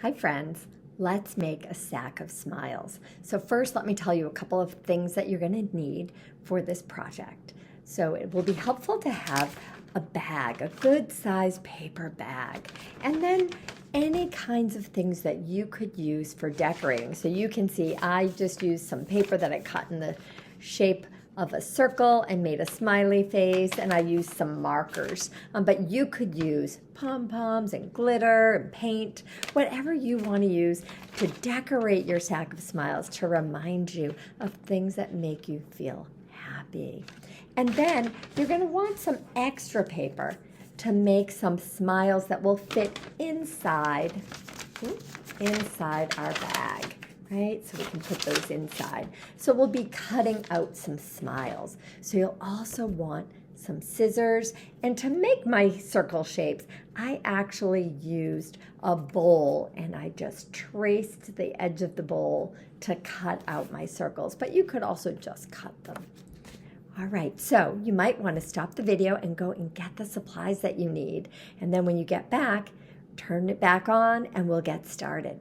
Hi friends, let's make a sack of smiles. So first let me tell you a couple of things that you're going to need for this project. So it will be helpful to have a bag, a good sized paper bag, and then any kinds of things that you could use for decorating. So you can see I just used some paper that I cut in the shape of a circle and made a smiley face, and I used some markers. But you could use pom-poms and glitter and paint, whatever you want to use to decorate your sack of smiles to remind you of things that make you feel happy. And then you're going to want some extra paper to make some smiles that will fit inside our bag. Right? So we can put those inside. So we'll be cutting out some smiles. So you'll also want some scissors. And to make my circle shapes, I actually used a bowl and I just traced the edge of the bowl to cut out my circles. But you could also just cut them. All right, so you might want to stop the video and go and get the supplies that you need. And then when you get back, turn it back on and we'll get started.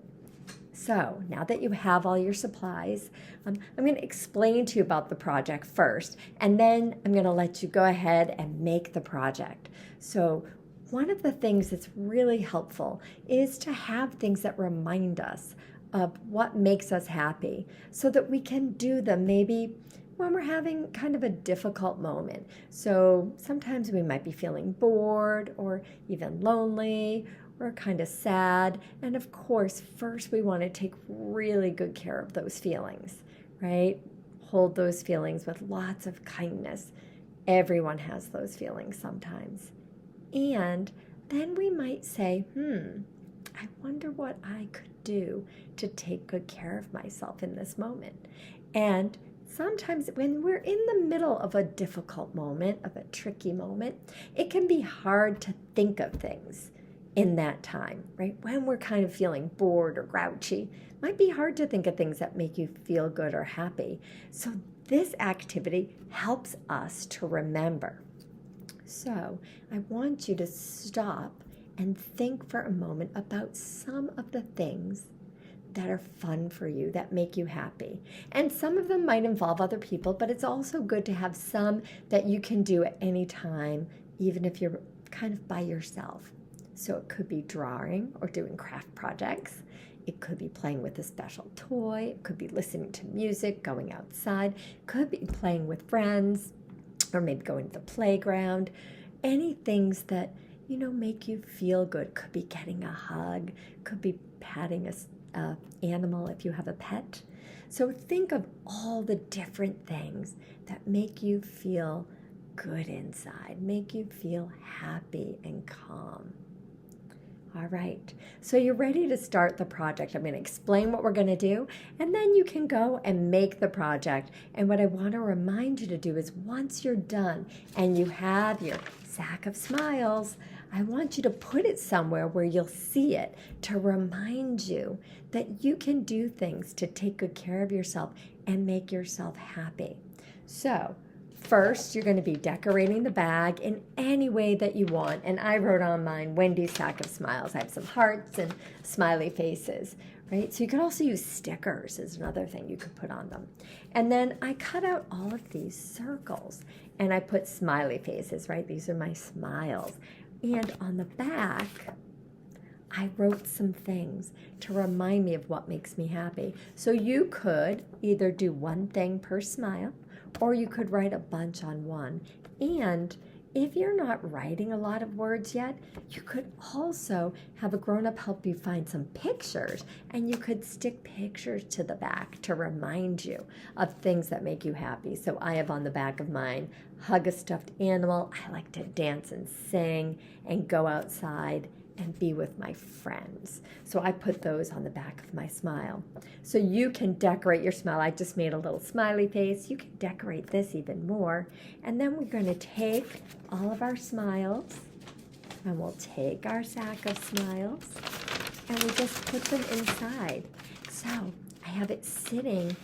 So now that you have all your supplies, I'm going to explain to you about the project first, and then I'm going to let you go ahead and make the project. So one of the things that's really helpful is to have things that remind us of what makes us happy so that we can do them maybe when we're having kind of a difficult moment. So sometimes we might be feeling bored or even lonely, or kind of sad. And of course, first we want to take really good care of those feelings, right? Hold those feelings with lots of kindness. Everyone has those feelings sometimes. And then we might say, I wonder what I could do to take good care of myself in this moment. And sometimes when we're in the middle of a difficult moment, of a tricky moment, it can be hard to think of things in that time, right? When we're kind of feeling bored or grouchy, it might be hard to think of things that make you feel good or happy. So this activity helps us to remember. So I want you to stop and think for a moment about some of the things that are fun for you, that make you happy. And some of them might involve other people, but it's also good to have some that you can do at any time, even if you're kind of by yourself. So it could be drawing or doing craft projects. It could be playing with a special toy. It could be listening to music, going outside. It could be playing with friends, or maybe going to the playground. Any things that, make you feel good. Could be getting a hug. Could be patting a animal if you have a pet. So think of all the different things that make you feel good inside, make you feel happy and calm. All right, so you're ready to start the project. I'm going to explain what we're going to do, and then you can go and make the project. And what I want to remind you to do is once you're done and you have your sack of smiles, I want you to put it somewhere where you'll see it to remind you that you can do things to take good care of yourself and make yourself happy. So first, you're going to be decorating the bag in any way that you want. And I wrote on mine, Wendy's Sack of Smiles. I have some hearts and smiley faces, right? So you can also use stickers is another thing you could put on them. And then I cut out all of these circles and I put smiley faces, right? These are my smiles. And on the back, I wrote some things to remind me of what makes me happy. So you could either do one thing per smile, or you could write a bunch on one. And if you're not writing a lot of words yet, you could also have a grown-up help you find some pictures, and you could stick pictures to the back to remind you of things that make you happy. So I have on the back of mine, hug a stuffed animal. I like to dance and sing and go outside and be with my friends. So I put those on the back of my smile. So you can decorate your smile. I just made a little smiley face. You can decorate this even more. And then we're going to take all of our smiles, and we'll take our sack of smiles, and we just put them inside. So I have it sitting,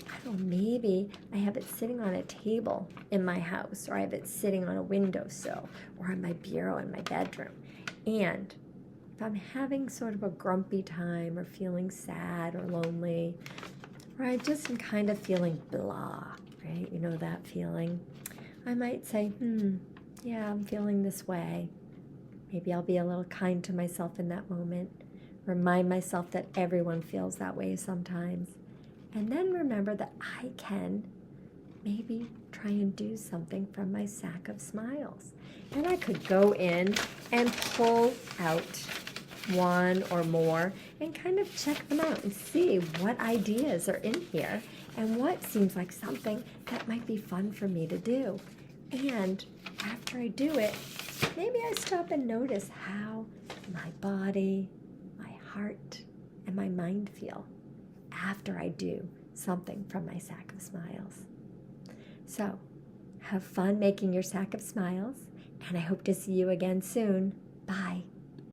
I don't know, maybe I have it sitting on a table in my house, or I have it sitting on a windowsill, or on my bureau in my bedroom. And if I'm having sort of a grumpy time or feeling sad or lonely, or I just am kind of feeling blah, right? You know that feeling? I might say, yeah, I'm feeling this way. Maybe I'll be a little kind to myself in that moment. Remind myself that everyone feels that way sometimes. And then remember that I can maybe try and do something from my sack of smiles. And I could go in and pull out one or more and kind of check them out and see what ideas are in here and what seems like something that might be fun for me to do. And after I do it, maybe I stop and notice how my body, my heart, and my mind feel after I do something from my sack of smiles. So, have fun making your sack of smiles, and I hope to see you again soon. Bye.